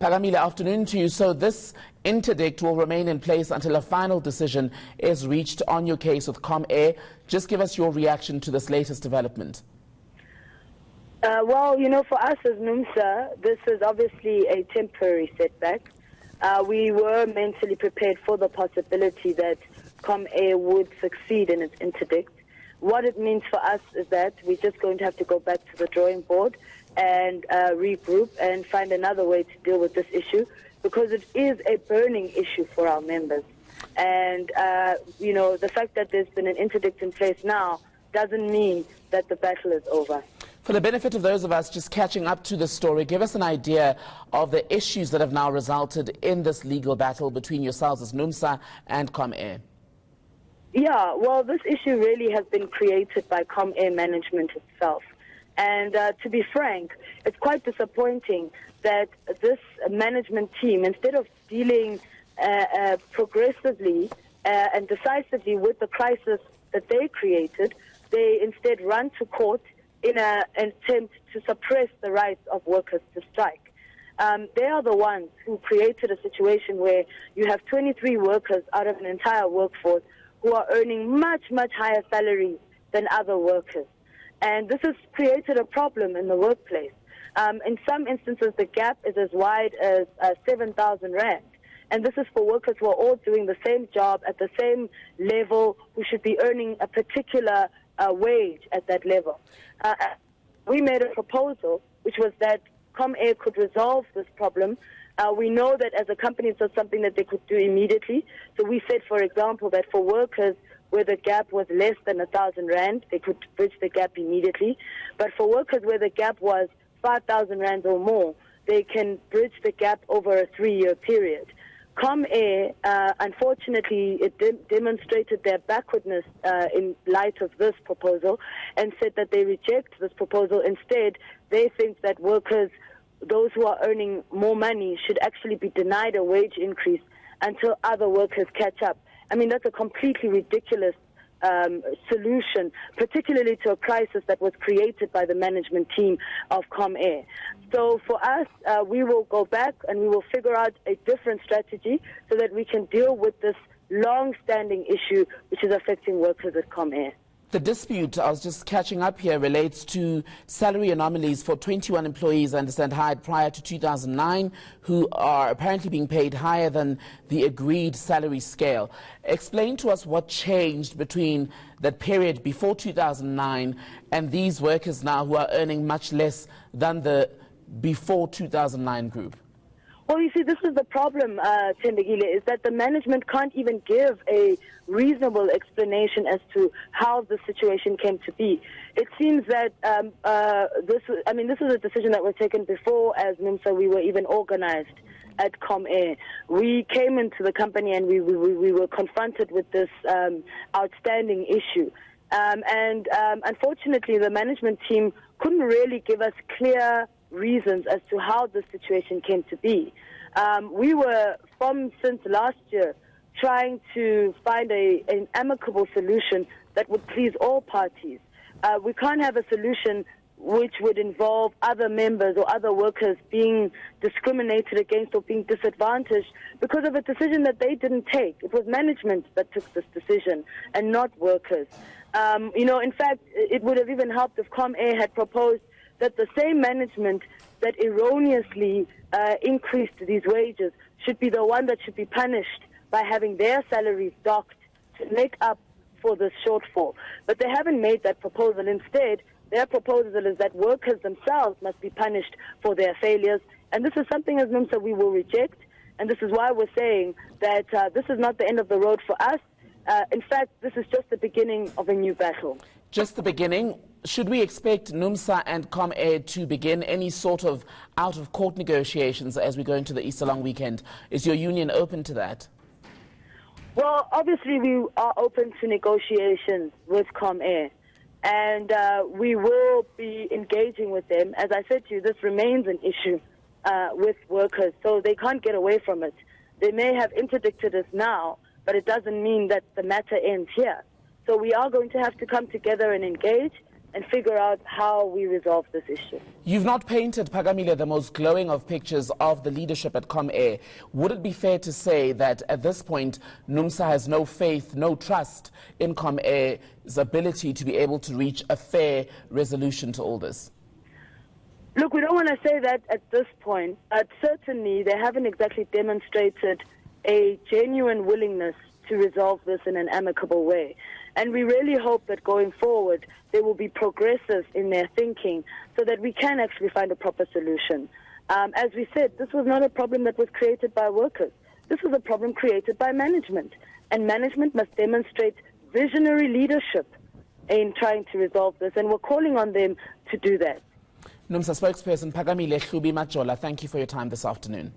Phakamile, afternoon to you. So this interdict will remain in place until a final decision is reached on your case with Comair. Just give us your reaction to this latest development. Well, you know, for us as Numsa, this is obviously a temporary setback. We were mentally prepared for the possibility that Comair would succeed in its interdict. What it means for us is that we're just going to have to go back to the drawing board and regroup and find another way to deal with this issue, because it is a burning issue for our members. And, you know, the fact that there's been an interdict in place now doesn't mean that the battle is over. For the benefit of those of us just catching up to the story, give us an idea of the issues that have now resulted in this legal battle between yourselves as Numsa and Comair. Yeah, well, this issue really has been created by Comair management itself. And to be frank, it's quite disappointing that this management team, instead of dealing progressively and decisively with the crisis that they created, they instead run to court in an attempt to suppress the rights of workers to strike. They are the ones who created a situation where you have 23 workers out of an entire workforce who are earning much, much higher salaries than other workers. And this has created a problem in the workplace. In some instances, the gap is as wide as 7,000 rand. And this is for workers who are all doing the same job at the same level, who should be earning a particular wage at that level. We made a proposal, which was that Comair could resolve this problem. We know that as a company, it's not something that they could do immediately. So we said, for example, that for workers where the gap was less than 1,000 rand, they could bridge the gap immediately. But for workers where the gap was 5,000 rand or more, they can bridge the gap over a 3-year period. Comair, unfortunately, it demonstrated their backwardness in light of this proposal and said that they reject this proposal. Instead, they think that workers, those who are earning more money, should actually be denied a wage increase until other workers catch up. I mean, that's a completely ridiculous solution, particularly to a crisis that was created by the management team of Comair. So for us, we will go back and we will figure out a different strategy so that we can deal with this long-standing issue which is affecting workers at Comair. The dispute, I was just catching up here, relates to salary anomalies for 21 employees, I understand, hired prior to 2009, who are apparently being paid higher than the agreed salary scale. Explain to us what changed between that period before 2009 and these workers now who are earning much less than the before 2009 group. Well, you see, this is the problem, Tendegile, is that the management can't even give a reasonable explanation as to how the situation came to be. It seems that this is a decision that was taken before, as Numsa, we were even organized at Comair. We came into the company and we were confronted with this outstanding issue. Unfortunately, the management team couldn't really give us clear reasons as to how the situation came to be. We were, since last year, trying to find an amicable solution that would please all parties. We can't have a solution which would involve other members or other workers being discriminated against or being disadvantaged because of a decision that they didn't take. It was management that took this decision and not workers. You know, in fact, it would have even helped if Comair had proposed that the same management that erroneously increased these wages should be the one that should be punished by having their salaries docked to make up for this shortfall. But they haven't made that proposal. Instead, their proposal is that workers themselves must be punished for their failures. And this is something, as Numsa, we will reject. And this is why we're saying that this is not the end of the road for us. In fact, this is just the beginning of a new battle. Just the beginning. Should we expect Numsa and Comair to begin any sort of out-of-court negotiations as we go into the Easter long weekend? Is your union open to that? Well, obviously we are open to negotiations with Comair, and we will be engaging with them. As I said to you, this remains an issue with workers, so they can't get away from it. They may have interdicted us now, but it doesn't mean that the matter ends here. So we are going to have to come together and engage. and figure out how we resolve this issue. You've not painted, Phakamile, the most glowing of pictures of the leadership at Comair. Would it be fair to say that at this point, Numsa has no faith, no trust in Comair's ability to be able to reach a fair resolution to all this? Look, we don't want to say that at this point, but certainly they haven't exactly demonstrated a genuine willingness to resolve this in an amicable way. And we really hope that going forward, they will be progressive in their thinking so that we can actually find a proper solution. As we said, this was not a problem that was created by workers. This was a problem created by management. And management must demonstrate visionary leadership in trying to resolve this. And we're calling on them to do that. Numsa spokesperson Phakamile Majola, thank you for your time this afternoon.